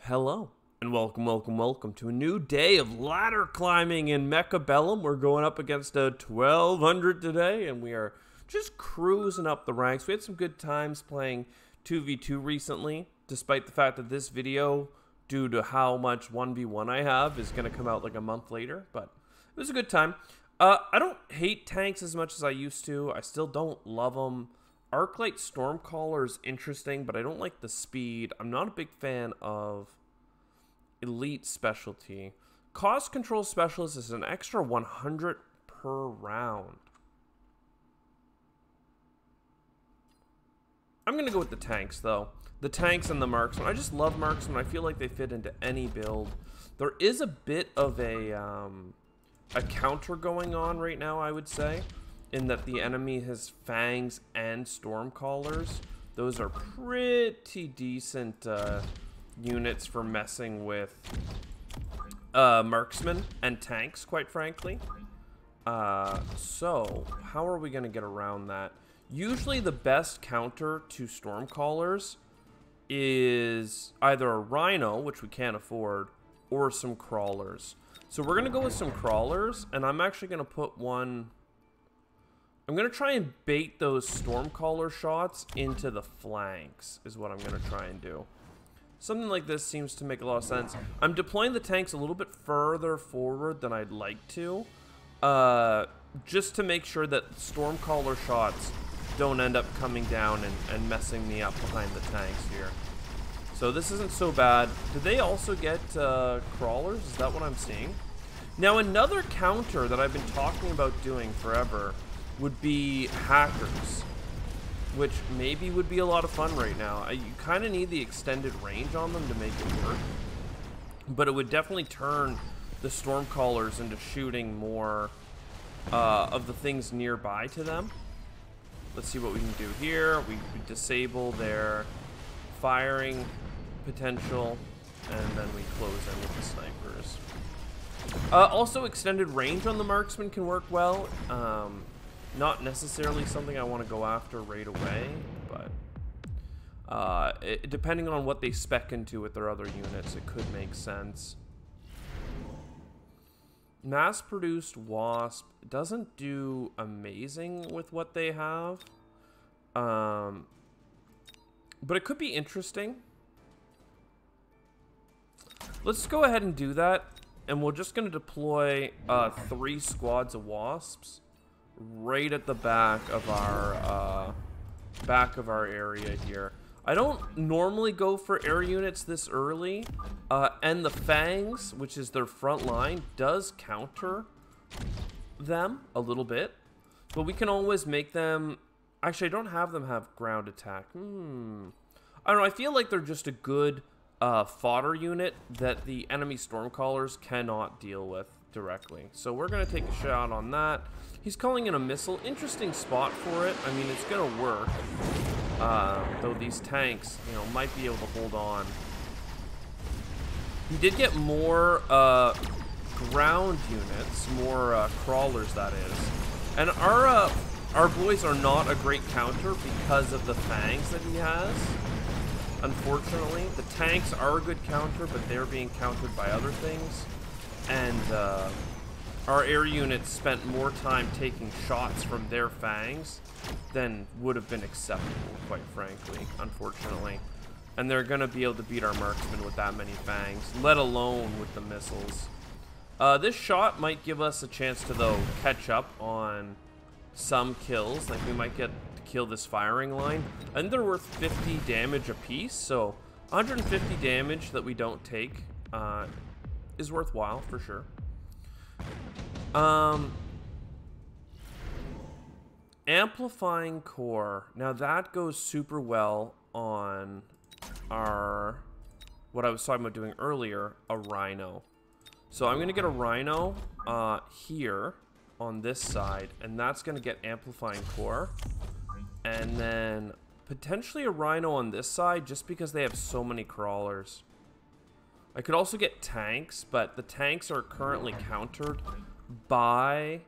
Hello, and welcome to a new day of ladder climbing in Mechabellum. We're going up against a 1200 today, and we are just cruising up the ranks. We had some good times playing 2v2 recently, despite the fact that this video, due to how much 1v1 I have, is going to come out like a month later, but it was a good time. I don't hate tanks as much as I used to. I still don't love them. Arclight Stormcaller is interesting, but I don't like the speed. I'm not a big fan of Elite Specialty. Cost Control Specialist is an extra 100 per round. I'm going to go with the tanks, though. The tanks and the marksman. I just love marksman. I feel like they fit into any build. There is a bit of a counter going on right now, I would say, in that the enemy has fangs and stormcallers. Those are pretty decent units for messing with marksmen and tanks, quite frankly. So how are we going to get around that? Usually the best counter to stormcallers is either a rhino, which we can't afford, or some crawlers. So we're going to go with some crawlers, and I'm actually going to put one... I'm going to try and bait those Stormcaller shots into the flanks, is what I'm going to try and do. Something like this seems to make a lot of sense. I'm deploying the tanks a little bit further forward than I'd like to, just to make sure that Stormcaller shots don't end up coming down and messing me up behind the tanks here. So this isn't so bad. Did they also get crawlers? Is that what I'm seeing? Now another counter that I've been talking about doing forever would be hackers, which maybe would be a lot of fun right now. You kind of need the extended range on them to make it work, but it would definitely turn the Stormcallers into shooting more of the things nearby to them. Let's see what we can do here. We disable their firing potential, and then we close in with the snipers. Also, extended range on the marksman can work well. Not necessarily something I want to go after right away, but depending on what they spec into with their other units, it could make sense. Mass-produced Wasp doesn't do amazing with what they have, but it could be interesting. Let's go ahead and do that, and we're just going to deploy 3 squads of Wasps right at the back of our area here. I don't normally go for air units this early, and the Fangs, which is their front line, does counter them a little bit, but we can always make them... Actually, I don't have them have ground attack. I don't know, I feel like they're just a good fodder unit that the enemy Stormcallers cannot deal with directly. So we're going to take a shot on that. He's calling in a missile. Interesting spot for it. I mean, it's going to work. Though these tanks, you know, might be able to hold on. He did get more ground units, more crawlers, that is. And our boys are not a great counter because of the fangs that he has. Unfortunately, the tanks are a good counter, but they're being countered by other things. And our air units spent more time taking shots from their fangs than would have been acceptable, quite frankly, unfortunately. And they're going to be able to beat our marksmen with that many fangs, let alone with the missiles. This shot might give us a chance to, though, catch up on some kills. Like, we might get to kill this firing line. And they're worth 50 damage apiece, so 150 damage that we don't take is worthwhile for sure. Amplifying core. Now that goes super well on our, what I was talking about doing earlier, a rhino. So I'm going to get a rhino here on this side, and that's going to get amplifying core. And then potentially a rhino on this side, just because they have so many crawlers. I could also get tanks, but the tanks are currently countered by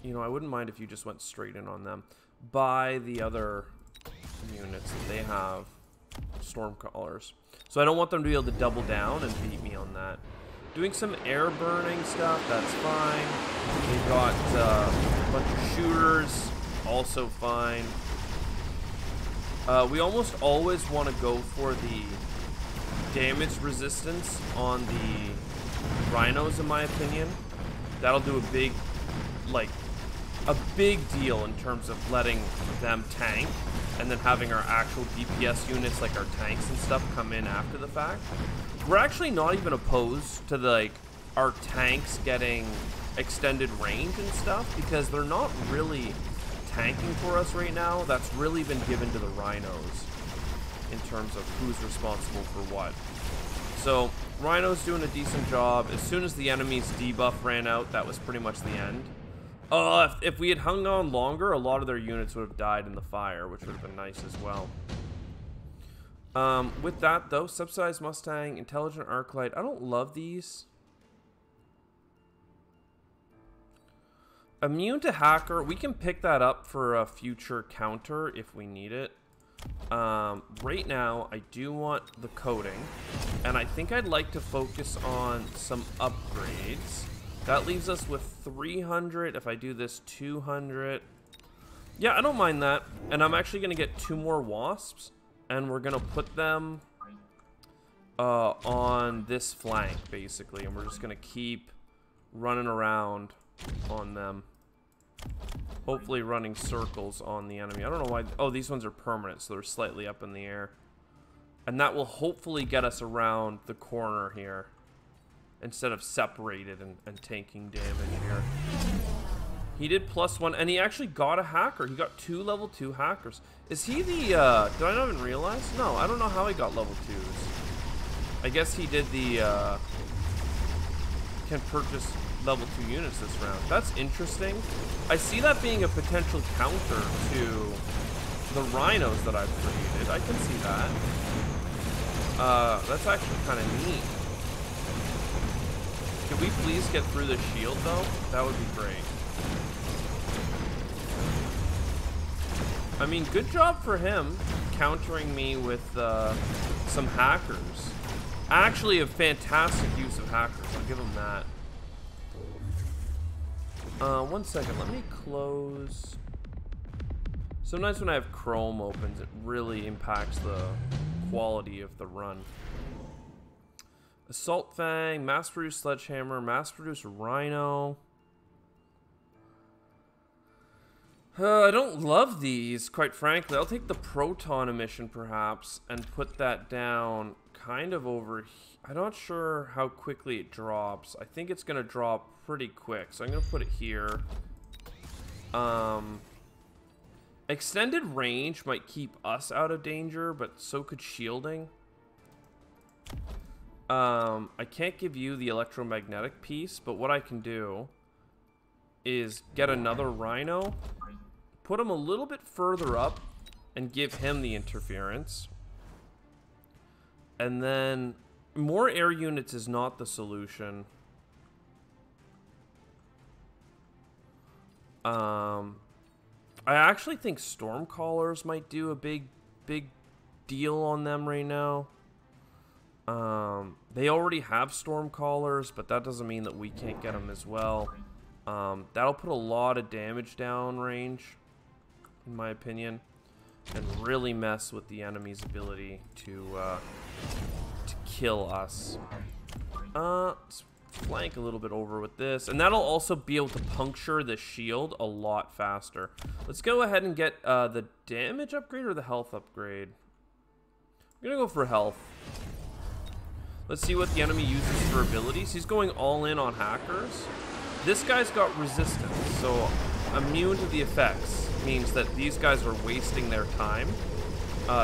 you know, I wouldn't mind if you just went straight in on them, by the other units that they have Stormcallers. So I don't want them to be able to double down and beat me on that. Doing some air burning stuff, that's fine. They've got a bunch of shooters, also fine. We almost always want to go for the damage resistance on the rhinos, in my opinion. That'll do a big, like, a big deal in terms of letting them tank, and then having our actual DPS units, like our tanks and stuff, come in after the fact. We're actually not even opposed to, like, our tanks getting extended range and stuff, because they're not really tanking for us right now. That's really been given to the rhinos in terms of who's responsible for what. So rhinos doing a decent job. As soon as the enemy's debuff ran out, that was pretty much the end. If we had hung on longer, a lot of their units would have died in the fire, which would have been nice as well. With that though, subsidized Mustang, intelligent Arclight. I don't love these. Immune to hacker, we can pick that up for a future counter if we need it. Right now, I do want the coating, and I think I'd like to focus on some upgrades. That leaves us with 300. If I do this, 200. Yeah, I don't mind that. And I'm actually going to get 2 more wasps, and we're going to put them on this flank, basically. And we're just going to keep running around on them. Hopefully running circles on the enemy. I don't know why. Oh, these ones are permanent, so they're slightly up in the air. And that will hopefully get us around the corner here, instead of separated and taking damage here. He did +1, and he actually got a hacker. He got 2 level 2 hackers. Is he the, did I not even realize? No, I don't know how he got level 2s. I guess he did the, can purchase level 2 units this round. That's interesting. I see that being a potential counter to the rhinos that I've created. I can see that. That's actually kind of neat. Can we please get through the shield though? That would be great. I mean, good job for him countering me with some hackers. Actually, a fantastic use of hackers. I'll give him that. 1 second, let me close. Sometimes when I have Chrome opens, it really impacts the quality of the run. Assault Fang, mass-produced Sledgehammer, mass-produced Rhino. I don't love these, quite frankly. I'll take the Proton Emission, perhaps, and put that down kind of over here. I'm not sure how quickly it drops. I think it's going to drop pretty quick, so I'm going to put it here. Extended range might keep us out of danger, but so could shielding. I can't give you the electromagnetic piece, but what I can do is get another Rhino, put him a little bit further up, and give him the interference. And then more air units is not the solution. I actually think Stormcallers might do a big deal on them right now. They already have Stormcallers, but that doesn't mean that we can't get them as well. That'll put a lot of damage down range, in my opinion, and really mess with the enemy's ability to kill us. Let's flank a little bit over with this, and that'll also be able to puncture the shield a lot faster. Let's go ahead and get the damage upgrade or the health upgrade. I'm gonna go for health. Let's see what the enemy uses for abilities. He's going all in on hackers. This guy's got resistance, so immune to the effects means that these guys are wasting their time.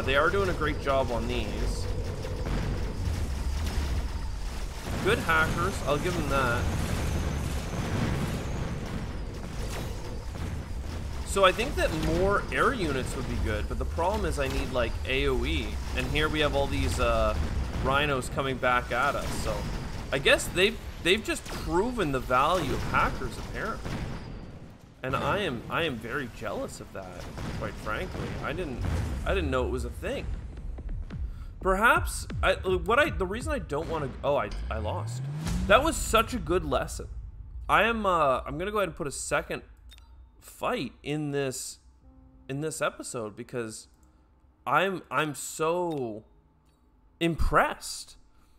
They are doing a great job on these. Good hackers, I'll give them that. So I think that more air units would be good, but the problem is I need like AoE, and here we have all these rhinos coming back at us. So I guess they've just proven the value of hackers, apparently. And I am very jealous of that, quite frankly. I didn't know it was a thing. Perhaps the reason I don't want to, oh, I lost. That was such a good lesson. I'm gonna go ahead and put a second fight in this episode because I'm so impressed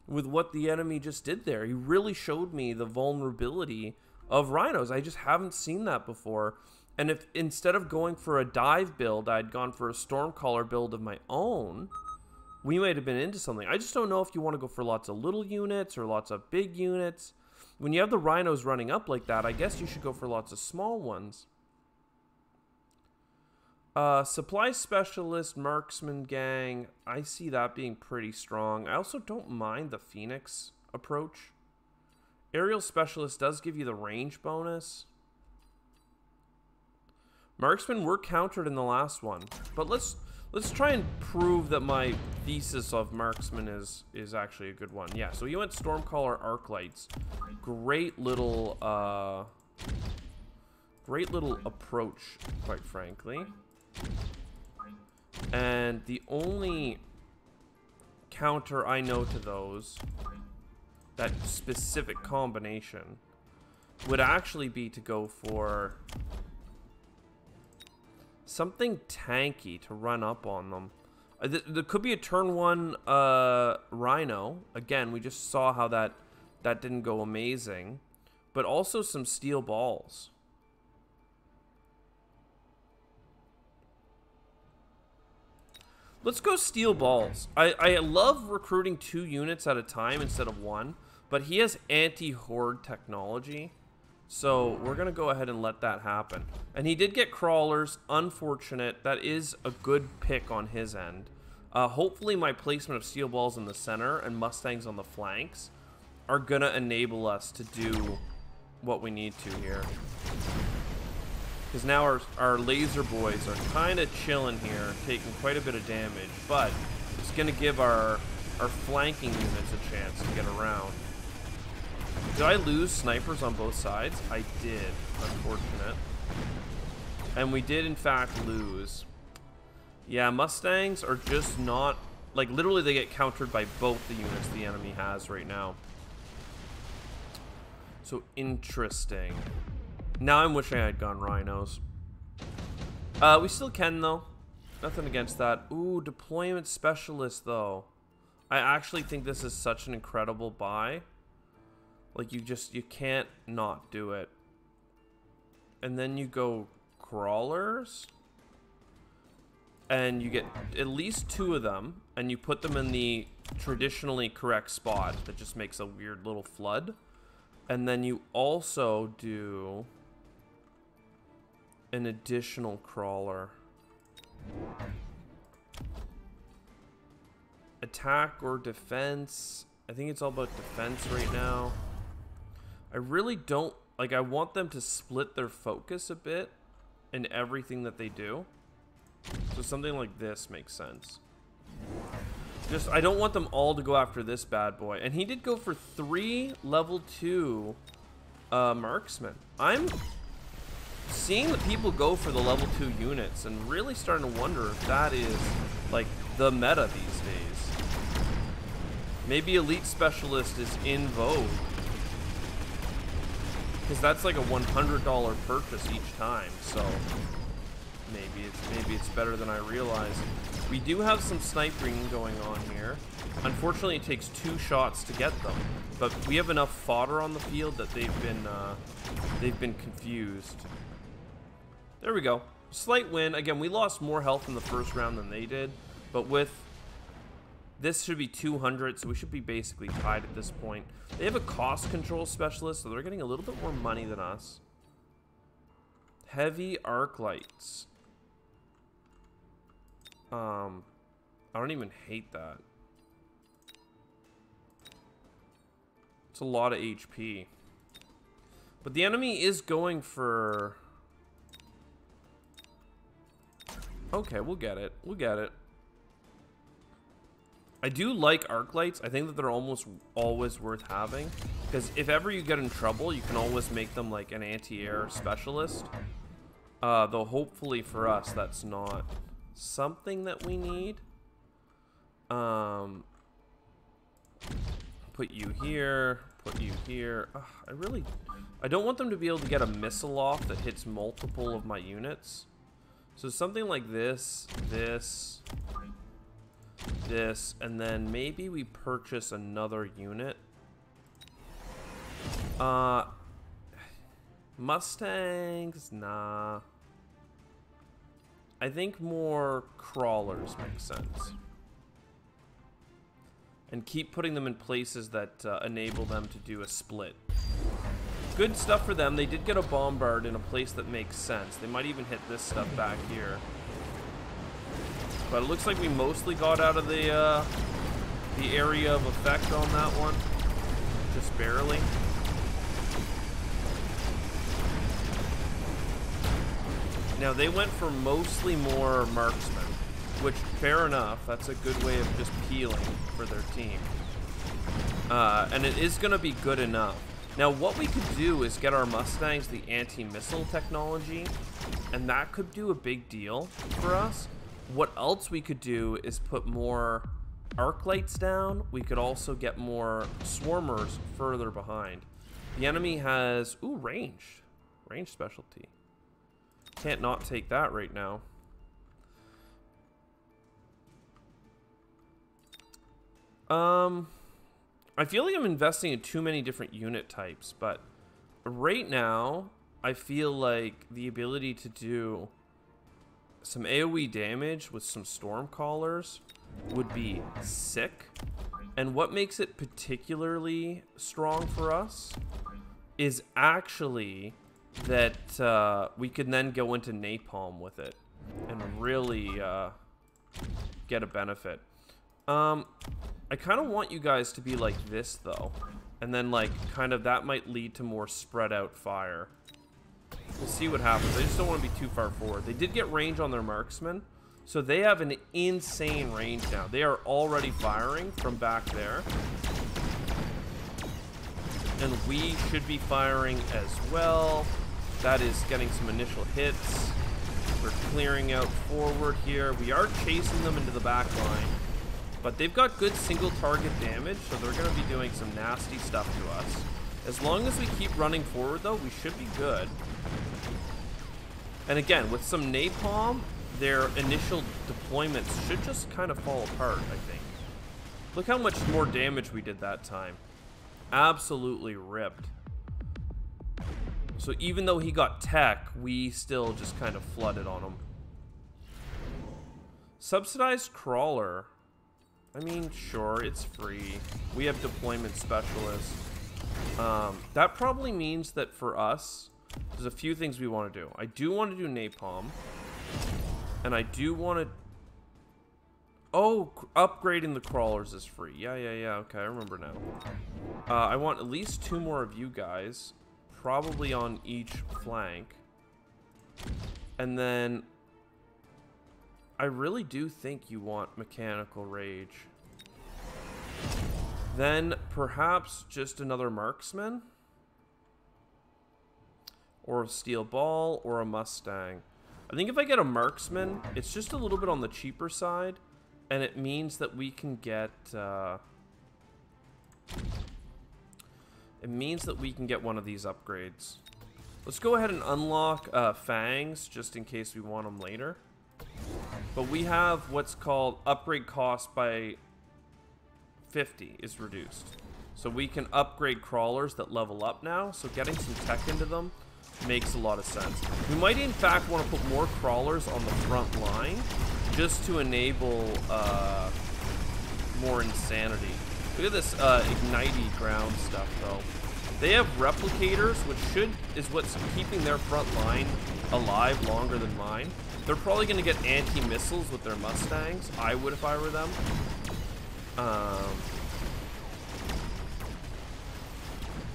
with what the enemy just did there. He really showed me the vulnerability of rhinos. I just haven't seen that before. And if instead of going for a dive build, I'd gone for a Stormcaller build of my own, we might have been into something. I just don't know if you want to go for lots of little units or lots of big units. When you have the rhinos running up like that, I guess you should go for lots of small ones. Supply Specialist, Marksman Gang, I see that being pretty strong. I also don't mind the Phoenix approach. Aerial Specialist does give you the range bonus. Marksmen were countered in the last one, but let's try and prove that my thesis of Marksman is actually a good one. Yeah, so he went Stormcaller Arclights. Great little approach, quite frankly. And the only counter I know to those, that specific combination, would actually be to go for something tanky to run up on them. There could be a turn 1 Rhino. Again, we just saw how that didn't go amazing. But also some steel balls. Let's go steel balls. I love recruiting 2 units at a time instead of 1. But he has anti-horde technology. So we're going to go ahead and let that happen. And he did get crawlers. Unfortunate. That is a good pick on his end. Hopefully my placement of steel balls in the center and Mustangs on the flanks are going to enable us to do what we need to here. Because now our laser boys are kind of chilling here, taking quite a bit of damage. But it's going to give our flanking units a chance to get around. Did I lose snipers on both sides? I did. Unfortunate. And we did, in fact, lose. Yeah, Mustangs are just not... Like, literally they get countered by both the units the enemy has right now. So, interesting. Now I'm wishing I had gone rhinos. We still can, though. Nothing against that. Ooh, deployment specialist, though. I actually think this is such an incredible buy. Like, you can't not do it. And then you go crawlers. And you get at least 2 of them. And you put them in the traditionally correct spot. That just makes a weird little flood. And then you also do an additional crawler. Attack or defense. I think it's all about defense right now. I really don't... Like, I want them to split their focus a bit in everything that they do. So something like this makes sense. Just, I don't want them all to go after this bad boy. And he did go for 3 level 2 marksmen. I'm seeing the people go for the level 2 units and really starting to wonder if that is, like, the meta these days. Maybe Elite Specialist is in vogue. Because that's like a $100 purchase each time, so maybe it's better than I realized. We do have some sniping going on here. Unfortunately, it takes 2 shots to get them, but we have enough fodder on the field that they've been confused. There we go. Slight win. Again, we lost more health in the first round than they did, but with this should be 200, so we should be basically tied at this point. They have a cost control specialist, so they're getting a little bit more money than us. Heavy arc lights. I don't even hate that. It's a lot of HP. But the enemy is going for... Okay, we'll get it. We'll get it. I do like arc lights. I think that they're almost always worth having. Because if ever you get in trouble, you can always make them like an anti-air specialist. Though hopefully for us, that's not something that we need. Put you here. Put you here. I don't want them to be able to get a missile off that hits multiple of my units. So something like this, this, and then maybe we purchase another unit. Mustangs, nah. I think more crawlers make sense. And keep putting them in places that enable them to do a split. Good stuff for them. They did get a bombard in a place that makes sense. They might even hit this stuff back here. But it looks like we mostly got out of the area of effect on that one. Just barely. Now they went for mostly more marksmen, which, fair enough, that's a good way of just peeling for their team. And it is going to be good enough. Now what we could do is get our Mustangs the anti-missile technology, and that could do a big deal for us. What else we could do is put more arc lights down. We could also get more swarmers further behind. The enemy has, ooh, range specialty. Can't not take that right now. I feel like I'm investing in too many different unit types, but right now I feel like the ability to do some AoE damage with some Stormcallers would be sick. And what makes it particularly strong for us is actually that we can then go into napalm with it and really get a benefit. I kind of want you guys to be like this though, and then like kind of that might lead to more spread out fire. We'll see what happens. I just don't want to be too far forward. They did get range on their marksmen, so they have an insane range now. They are already firing from back there, and we should be firing as well. That is getting some initial hits. We're clearing out forward here. We are chasing them into the back line, but they've got good single target damage, so they're going to be doing some nasty stuff to us. As long as we keep running forward though, we should be good. And again, with some napalm, their initial deployments should just kind of fall apart, I think. Look how much more damage we did that time. Absolutely ripped. So even though he got tech, we still just kind of flooded on him. Subsidized crawler. I mean, sure, it's free. We have deployment specialists. That probably means that for us, there's a few things we want to do. I do want to do napalm. And I do want to... Oh, upgrading the crawlers is free. Yeah. Okay, I remember now. I want at least 2 more of you guys. Probably on each flank. And then... I really do think you want mechanical rage. Then perhaps just another marksman, or a steel ball, or a Mustang. I think if I get a marksman, it's just a little bit on the cheaper side, and it means that we can get one of these upgrades. Let's go ahead and unlock fangs just in case we want them later. But we have what's called upgrade cost by 50 is reduced. So we can upgrade crawlers that level up now. So getting some tech into them makes a lot of sense. We might in fact want to put more crawlers on the front line just to enable more insanity. Look at this ignitey ground stuff though. They have replicators, which is what's keeping their front line alive longer than mine. They're probably going to get anti-missiles with their Mustangs. I would if I were them.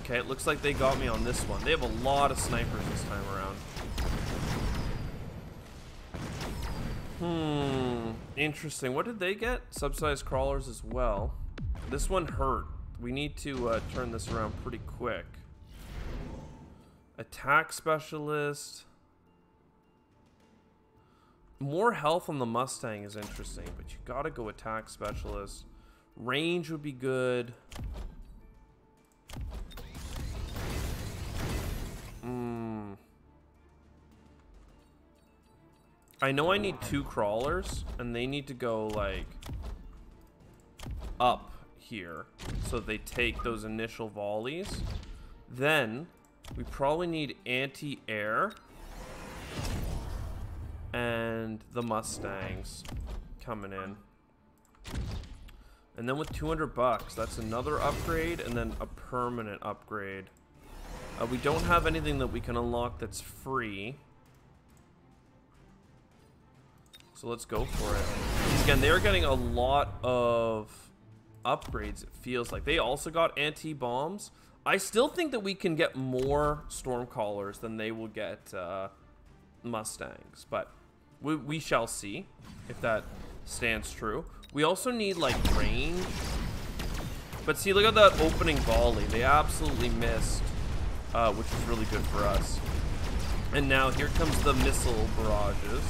Okay, it looks like they got me on this one. They have a lot of snipers this time around. Interesting. What did they get? Subsidized crawlers as well. This one hurt. We need to turn this around pretty quick. Attack specialist. More health on the Mustang is interesting, but you gotta go attack specialist. Range would be good. I know I need 2 crawlers, and they need to go, like, up here, so they take those initial volleys. Then, we probably need anti-air and the Mustangs coming in. And then with 200 bucks, that's another upgrade, and then a permanent upgrade. We don't have anything that we can unlock that's free. So let's go for it. Again, they're getting a lot of upgrades, it feels like. They also got anti-bombs. I still think that we can get more Stormcallers than they will get Mustangs. But we shall see if that stands true. We also need, like, range. But see, look at that opening volley. They absolutely missed, which is really good for us. And now here comes the missile barrages.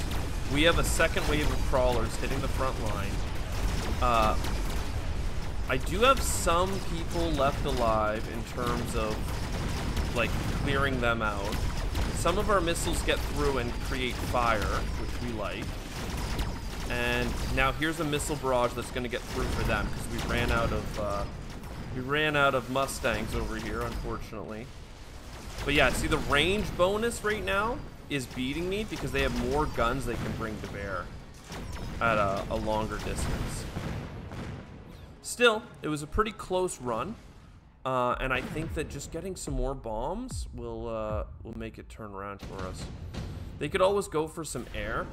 We have a second wave of crawlers hitting the front line. I do have some people left alive in terms of, like, clearing them out. Some of our missiles get through and create fire, which we like. And now here's a missile barrage that's going to get through for them because we ran out of Mustangs over here, unfortunately. But yeah, see, the range bonus right now is beating me because they have more guns they can bring to bear at a longer distance. Still, it was a pretty close run, and I think that just getting some more bombs will make it turn around for us. They could always go for some air.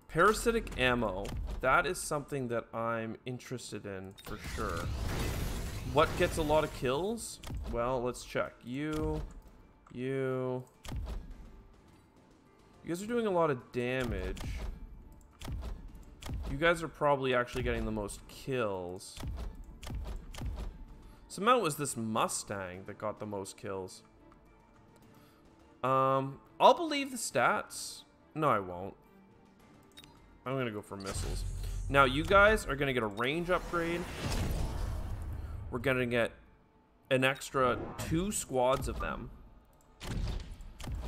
Parasitic ammo, that is something that I'm interested in for sure. What gets a lot of kills? Well, let's check. You guys are doing a lot of damage. You guys are probably actually getting the most kills. Somehow it was this Mustang that got the most kills. I'll believe the stats. No, I won't. I'm gonna go for missiles. Now, you guys are gonna get a range upgrade. We're gonna get an extra 2 squads of them.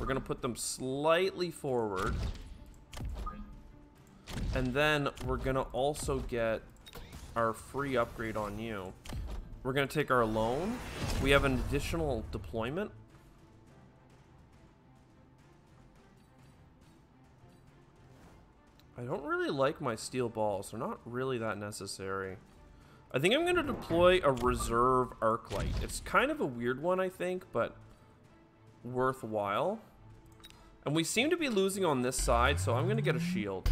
We're gonna put them slightly forward. And then we're gonna also get our free upgrade on you. We're gonna take our loan. We have an additional deployment. I don't really like my steel balls. They're not really that necessary. I think I'm gonna deploy a reserve arc light. It's kind of a weird one, I think, but worthwhile. And we seem to be losing on this side, so I'm gonna get a shield.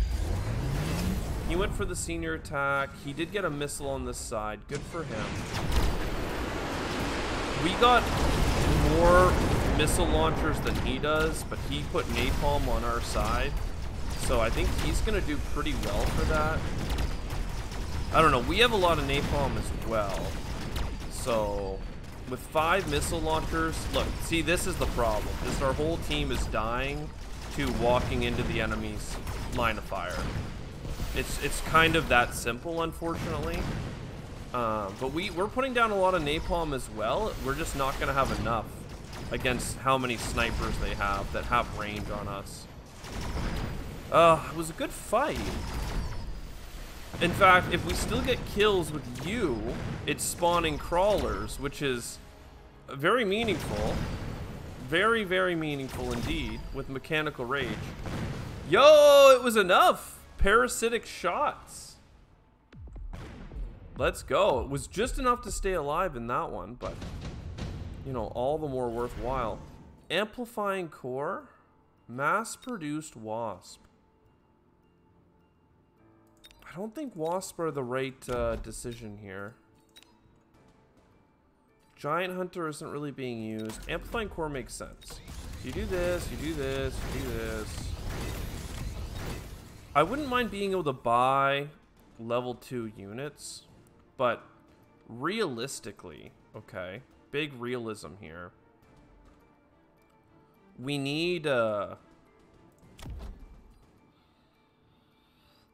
He went for the senior attack. He did get a missile on this side. Good for him. We got more missile launchers than he does, but he put napalm on our side. So I think he's going to do pretty well for that. I don't know. We have a lot of napalm as well. So with 5 missile launchers, look, see, this is the problem. Is our whole team is dying to walking into the enemy's line of fire. It's kind of that simple, unfortunately. But we're putting down a lot of napalm as well. We're just not going to have enough against how many snipers they have that have range on us. It was a good fight. In fact, if we still get kills with you, it's spawning crawlers, which is very meaningful. Very, very meaningful indeed with mechanical rage. Yo, it was enough. Parasitic shots. Let's go. It was just enough to stay alive in that one, but, you know, all the more worthwhile. Amplifying core. Mass-produced wasp. I don't think wasp are the right decision here. Giant hunter isn't really being used. Amplifying core makes sense. You do this, you do this, you do this. I wouldn't mind being able to buy level 2 units, but realistically, okay, big realism here. We need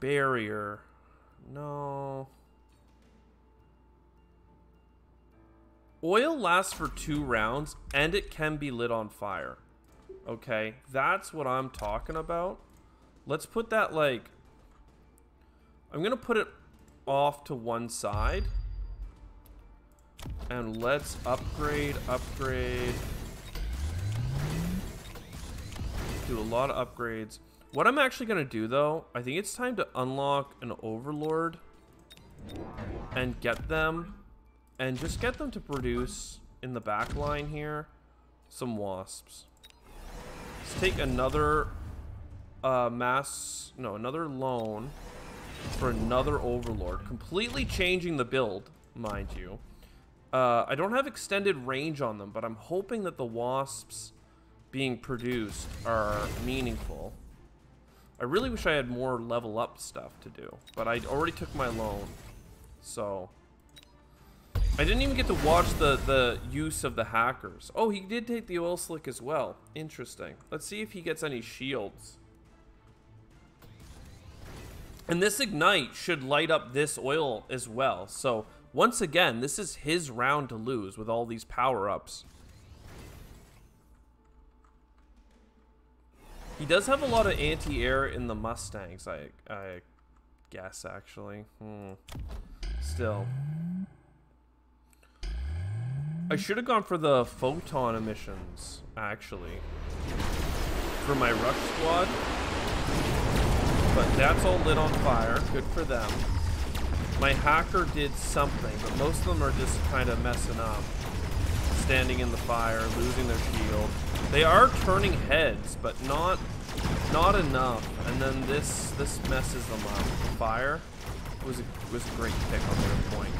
Barrier. No. Oil lasts for 2 rounds, and it can be lit on fire. Okay, that's what I'm talking about. Let's put that, like... I'm gonna put it off to one side. And let's upgrade. Do a lot of upgrades. What I'm actually gonna do, though, I think it's time to unlock an Overlord. And get them... And just get them to produce, in the back line here, some wasps. Let's take another another loan for another Overlord. Completely changing the build, mind you. I don't have extended range on them, but I'm hoping that the wasps being produced are meaningful. I really wish I had more level up stuff to do, but I already took my loan, so... I didn't even get to watch the use of the hackers. Oh, he did take the oil slick as well. Interesting. Let's see if he gets any shields. And this ignite should light up this oil as well. So, once again, this is his round to lose with all these power-ups. He does have a lot of anti-air in the Mustangs, I guess, actually. Still. I should have gone for the photon emissions, actually, for my rush squad. But that's all lit on fire. Good for them. My hacker did something, but most of them are just kind of messing up. Standing in the fire, losing their shield. They are turning heads, but not enough. And then this messes them up. The fire was a great pick on their point.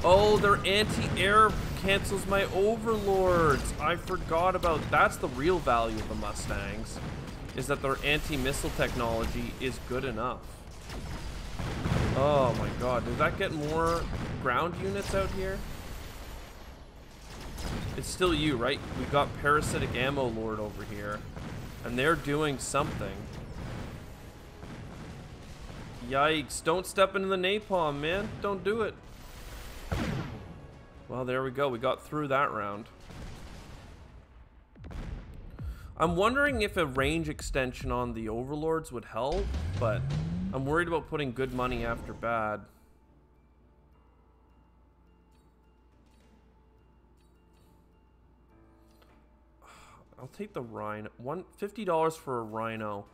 Oh, their anti-air cancels my overlords. I forgot about... That's the real value of the Mustangs, is that their anti-missile technology is good enough. Oh my god, does that get more ground units out here? It's still you, right? We've got Parasitic Ammo Lord over here, and they're doing something. Yikes, don't step into the napalm, man. Don't do it. Well, there we go. We got through that round. I'm wondering if a range extension on the Overlords would help, but I'm worried about putting good money after bad. I'll take the Rhino. $50 for a Rhino.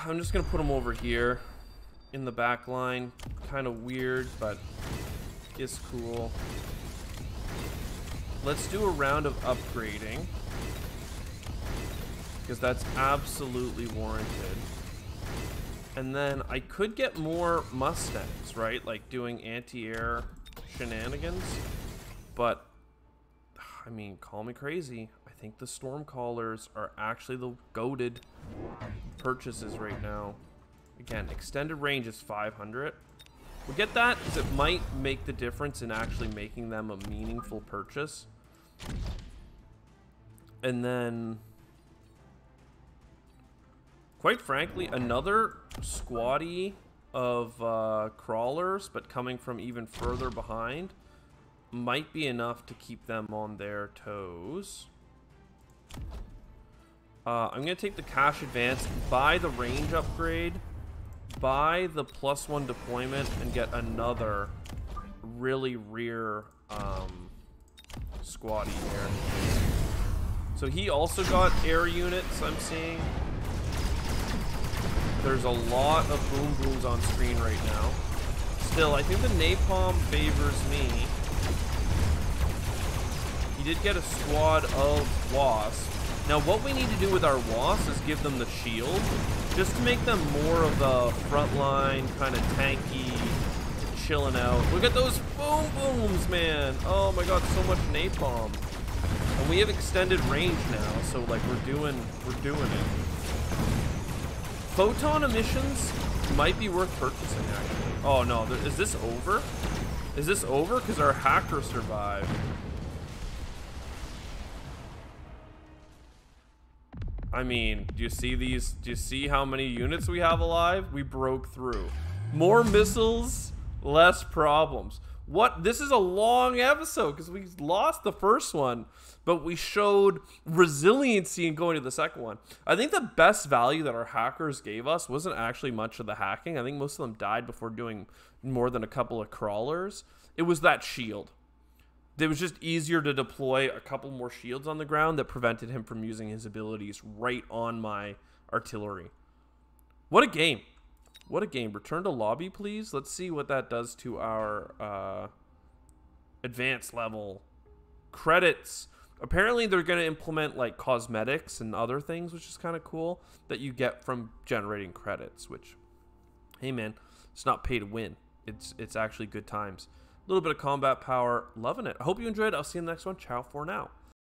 I'm just going to put him over here in the back line. Kind of weird, but is cool. Let's do a round of upgrading, because that's absolutely warranted. And then I could get more Mustangs, right? Like doing anti-air shenanigans. But, I mean, call me crazy. I think the Stormcallers are actually the goated purchases right now. Again, extended range is 500. We'll get that because it might make the difference in actually making them a meaningful purchase. And then, quite frankly, another squaddy of crawlers, but coming from even further behind, might be enough to keep them on their toes. I'm going to take the cash advance, buy the range upgrade, buy the +1 deployment, and get another really rear squaddy here. So he also got air units, I'm seeing. There's a lot of boom booms on screen right now. Still, I think the napalm favors me. He did get a squad of wasps. Now what we need to do with our wasps is give them the shield, just to make them more of a frontline, kind of tanky, chilling out. Look at those boom booms, man! Oh my god, so much napalm. And we have extended range now, so like we're doing it. Photon emissions might be worth purchasing, actually. Oh no, is this over? Is this over? Because our hacker survived. I mean, do you see these? Do you see how many units we have alive? We broke through. More missiles, less problems. What? This is a long episode because we lost the first one, but we showed resiliency in going to the second one. I think the best value that our hackers gave us wasn't actually much of the hacking. I think most of them died before doing more than a couple of crawlers. It was that shield. It was just easier to deploy a couple more shields on the ground that prevented him from using his abilities right on my artillery. What a game. What a game. Return to lobby, please. Let's see what that does to our advanced level credits. Apparently, they're going to implement like cosmetics and other things, which is kind of cool, that you get from generating credits, which, hey man, it's not pay to win. It's actually good times. A little bit of combat power. Loving it. I hope you enjoyed. I'll see you in the next one. Ciao for now.